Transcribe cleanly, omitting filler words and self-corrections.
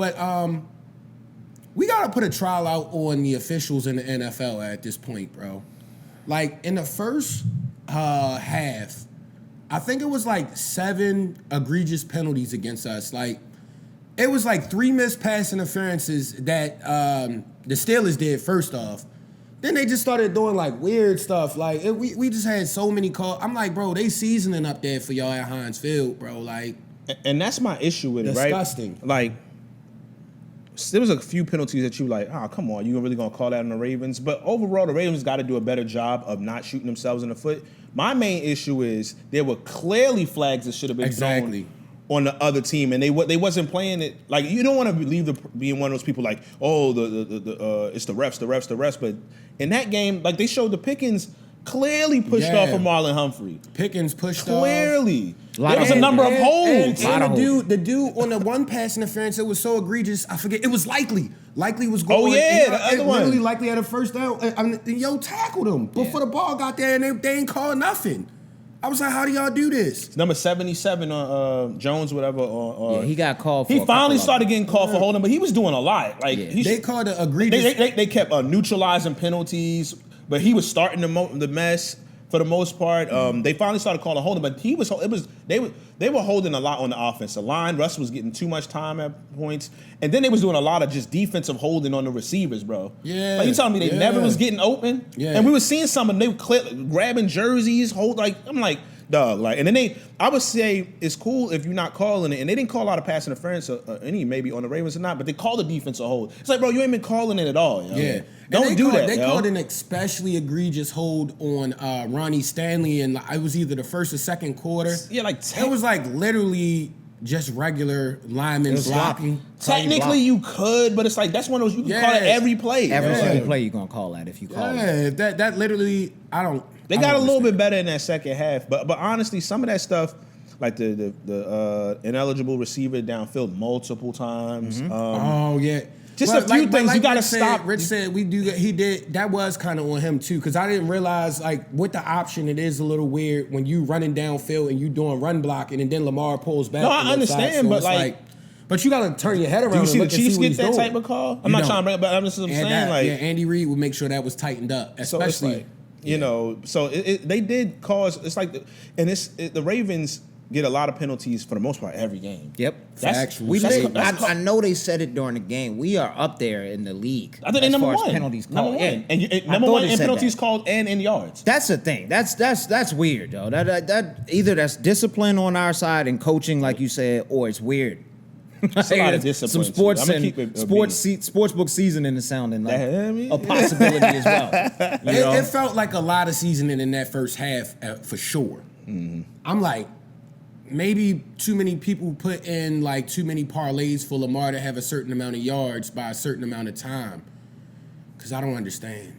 But we got to put a trial out on the officials in the NFL at this point, bro. Like, in the first half, I think it was like 7 egregious penalties against us. Like, it was like 3 missed pass interferences that the Steelers did first off. Then they just started doing like weird stuff. Like, we just had so many calls. I'm like, bro, they seasoning up there for y'all at Heinz Field, bro. Like, and that's my issue with it, right? Disgusting. Like, there was a few penalties that you like, oh, come on, you really gonna call that on the Ravens? But overall, the Ravens got to do a better job of not shooting themselves in the foot. My main issue is there were clearly flags that should have been thrown on the other team, and they wasn't playing it. Like, you don't want to being one of those people like, oh, it's the refs. But in that game, like, they showed the Pickens clearly pushed off of Marlon Humphrey. Pickens pushed clearly. off. There was a number of holds. And the dude on the one pass interference, it was so egregious. I forget. It was Likely. Likely was going. Oh yeah, the other one. Literally Likely had a first down. I mean, yo, tackled him before the ball got there, and they ain't called nothing. I was like, how do y'all do this? It's number 77 on Jones, whatever. Yeah, he got called for He finally started getting called for holding, but he was doing a lot. Like, they called the egregious. They kept neutralizing penalties, but he was starting the mess for the most part. They finally started calling holding, but they were holding a lot on the offensive line. Russ was getting too much time at points, and then they was doing a lot of just defensive holding on the receivers, bro. Yeah, like, you telling me they never was getting open? Yeah, and we were seeing some of them. They were grabbing jerseys, I'm like, dog, like, and then I would say it's cool if you're not calling it, and they didn't call a lot of pass interference, any maybe on the Ravens or not, but they called the defensive hold. It's like, bro, you ain't been calling it at all, yo. Yeah. Don't do that. They called an especially egregious hold on Ronnie Stanley, and it was either the first or second quarter. Yeah, like it was like literally just regular linemen blocking. Technically, you could, but it's like that's one of those you can call it every play. Every single play you're gonna call that if you call it. Yeah, that literally I don't. They got a little bit better in that second half, but honestly, some of that stuff, like the ineligible receiver downfield multiple times. Oh yeah. Just a few things you gotta stop. stop. Rich said he did. That was kind of on him too, because I didn't realize like with the option, it is a little weird when you running downfield and you doing run blocking, and then Lamar pulls back. No, I understand, but like, but you gotta turn your head around. Do you see the and Chiefs get that doing. type of call? I'm not trying to bring it, but I'm just saying like, Andy Reid would make sure that was tightened up, especially. So it's like, you know, so they did cause. It's like, the Ravens get a lot of penalties for the most part every game. Yep. I know they said it during the game. We are up there in the league. I think they're number one. Penalties called. Number one in penalties called and in yards. That's the thing. That's weird, though. That either that's discipline on our side and coaching, like you said, or it's weird. It's a lot of discipline. Some sports and sportsbook seasoning is sounding like a possibility as well. It felt like a lot of seasoning in that first half for sure. Mm-hmm. I'm like, maybe too many people put in like too many parlays for Lamar to have a certain amount of yards by a certain amount of time. Because I don't understand.